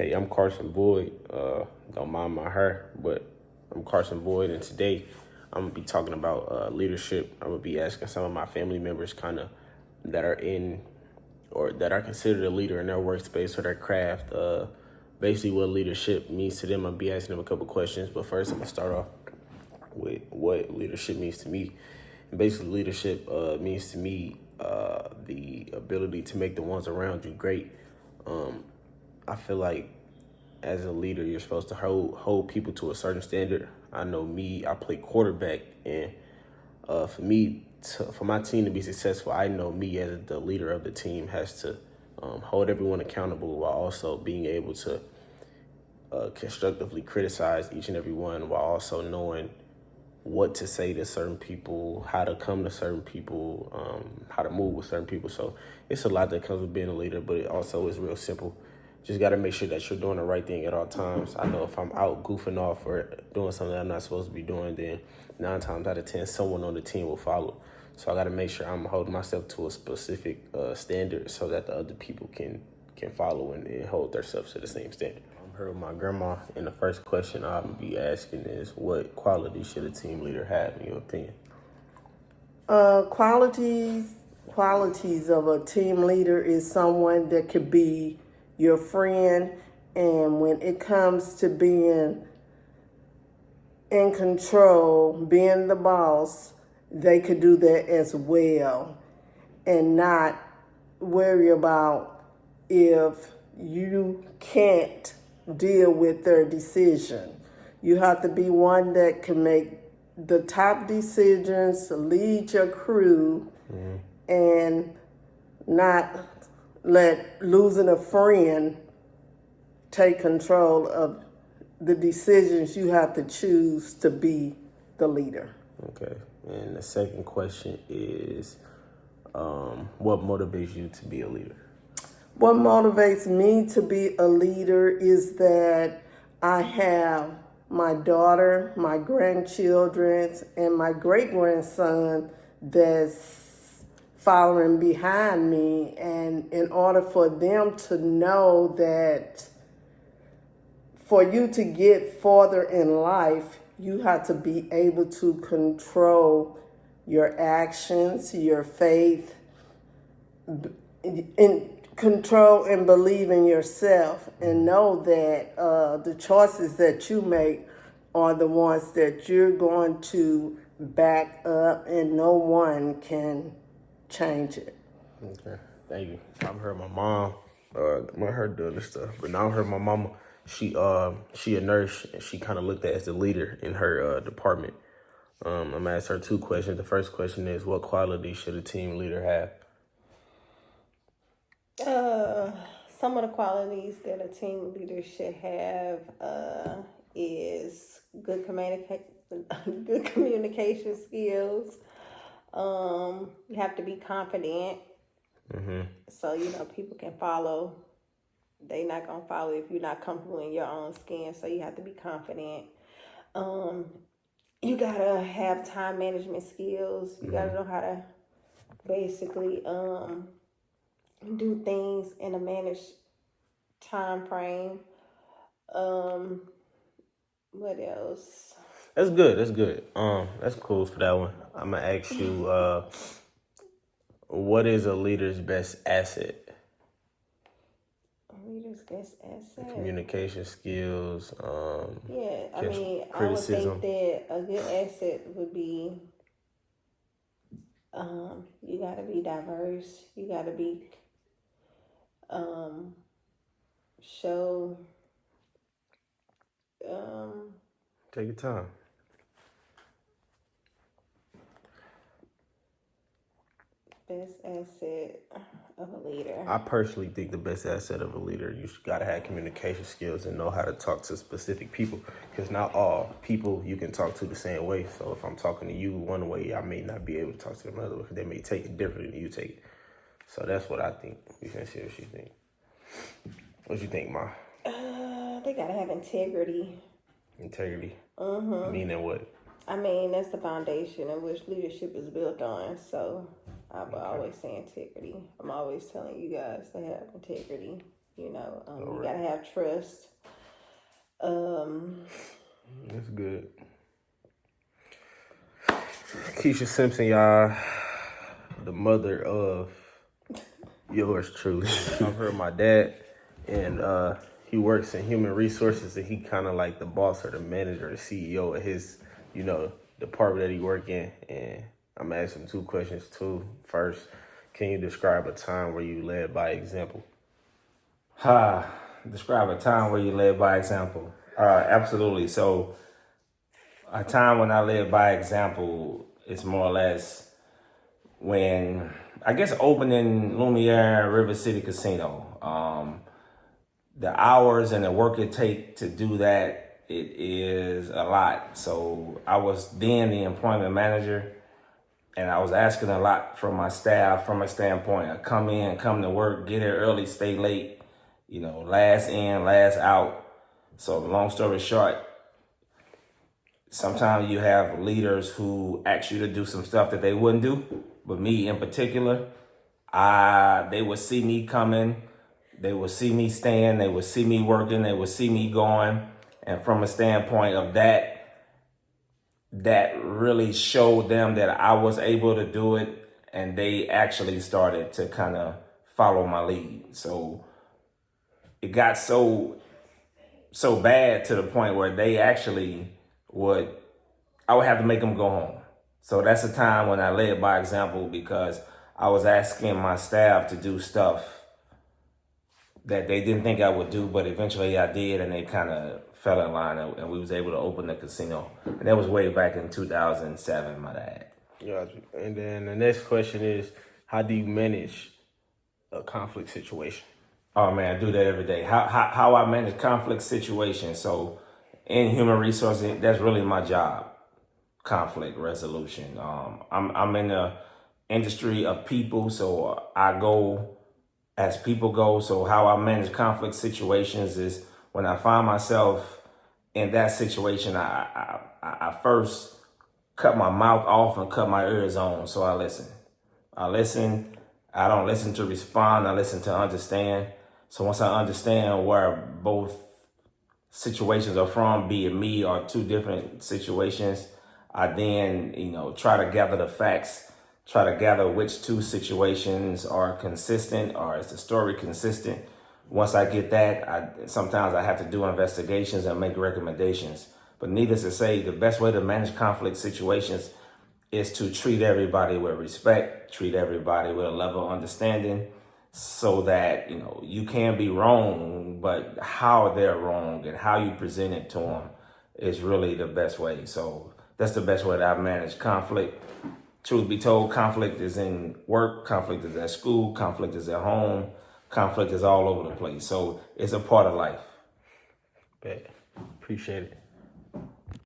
Hey, I'm Carson Boyd. Don't mind my hair, but I'm Carson Boyd, and today I'm gonna be talking about leadership. I'm gonna be asking some of my family members, kind of that are in or that are considered a leader in their workspace or their craft. Basically, what leadership means to them. I'll be asking them a couple questions, but first I'm gonna start off with what leadership means to me. And basically, leadership means to me the ability to make the ones around you great. I feel like as a leader, you're supposed to hold people to a certain standard. I know me, I play quarterback, and for my team to be successful, I know me as the leader of the team has to hold everyone accountable while also being able to constructively criticize each and every one, while also knowing what to say to certain people, how to come to certain people, how to move with certain people. So it's a lot that comes with being a leader, but it also is real simple. Just got to make sure that you're doing the right thing at all times. I know if I'm out goofing off or doing something that I'm not supposed to be doing, then 9 times out of 10, someone on the team will follow. So I got to make sure I'm holding myself to a specific standard so that the other people can follow and hold themselves to the same standard. I'm here with my grandma, and the first question I'll be asking is, what quality should a team leader have, in your opinion? Qualities of a team leader is someone that could be your friend, and when it comes to being in control, being the boss, they could do that as well and not worry about if you can't deal with their decision. You have to be one that can make the top decisions, lead your crew, and not let losing a friend take control of the decisions. You have to choose to be the leader. Okay. And the second question is, what motivates you to be a leader? What motivates me to be a leader is that I have my daughter, my grandchildren, and my great grandson that's following behind me. And in order for them to know that for you to get farther in life, you have to be able to control your actions, your faith, and control and believe in yourself, and know that the choices that you make are the ones that you're going to back up, and no one can change it. Okay, thank you. I've heard my mom, I heard doing this stuff, but now I heard my mama. She a nurse, and she kind of looked at as the leader in her department. I'm gonna ask her 2 questions. The first question is, what quality should a team leader have? Some of the qualities that a team leader should have is good good communication skills. You have to be confident, so people can follow. They not gonna follow if you're not comfortable in your own skin. So you have to be confident. You gotta have time management skills. You gotta know how to basically do things in a managed time frame. What else? That's good. That's good. That's cool for that one. I'm gonna ask you, what is a leader's best asset? A leader's best asset. Communication skills. Yeah, I criticism. would think that a good asset would be, you gotta be diverse. You gotta be, show, Take your time. best asset of a leader. I personally think the best asset of a leader, you gotta have communication skills and know how to talk to specific people. Because not all people you can talk to the same way. So if I'm talking to you one way, I may not be able to talk to them another way. They may take it differently than you take it. So that's what I think. You can see what you think. What you think, Ma? They gotta have integrity. Integrity. Meaning what? I mean, that's the foundation in which leadership is built on. So I will always say integrity. I'm always telling you guys to have integrity. You gotta have trust. That's good. Keisha Simpson, y'all, the mother of yours truly. I've heard my dad, and he works in human resources, and he kind of like the boss or the manager, the CEO of his, department that he work in. And I'm asking 2 questions too. First, can you describe a time where you led by example? Describe a time where you led by example. Absolutely. So a time when I led by example is more or less when, I guess, opening Lumiere River City Casino. The hours and the work it take to do that, it is a lot. So I was then the employment manager, and I was asking a lot from my staff from a standpoint of come to work, get here early, stay late, last in, last out. So long story short, sometimes you have leaders who ask you to do some stuff that they wouldn't do. But me in particular, they would see me coming, they would see me staying, they would see me working, they would see me going. And from a standpoint of that really showed them that I was able to do it, and they actually started to kind of follow my lead. So it got so bad to the point where they actually I would have to make them go home. So that's a time when I led by example, because I was asking my staff to do stuff that they didn't think I would do, but eventually I did, and they kind of fell in line, and we was able to open the casino. And that was way back in 2007, my dad. Gotcha. And then the next question is, how do you manage a conflict situation? Oh man, I do that every day. How I manage conflict situations. So in human resources, that's really my job. Conflict resolution. I'm in the industry of people, so I go as people go. So how I manage conflict situations is when I find myself in that situation, I first cut my mouth off and cut my ears on. So I listen. I don't listen to respond. I listen to understand. So once I understand where both situations are from, be it me or 2 different situations, I then, try to gather the facts, try to gather which 2 situations are consistent, or is the story consistent. Once I get that, sometimes I have to do investigations and make recommendations. But needless to say, the best way to manage conflict situations is to treat everybody with respect, treat everybody with a level of understanding, so that, you can be wrong, but how they're wrong and how you present it to them is really the best way. So that's the best way that I've managed conflict. Truth be told, conflict is in work, conflict is at school, conflict is at home, conflict is all over the place. So it's a part of life. Bet. Appreciate it.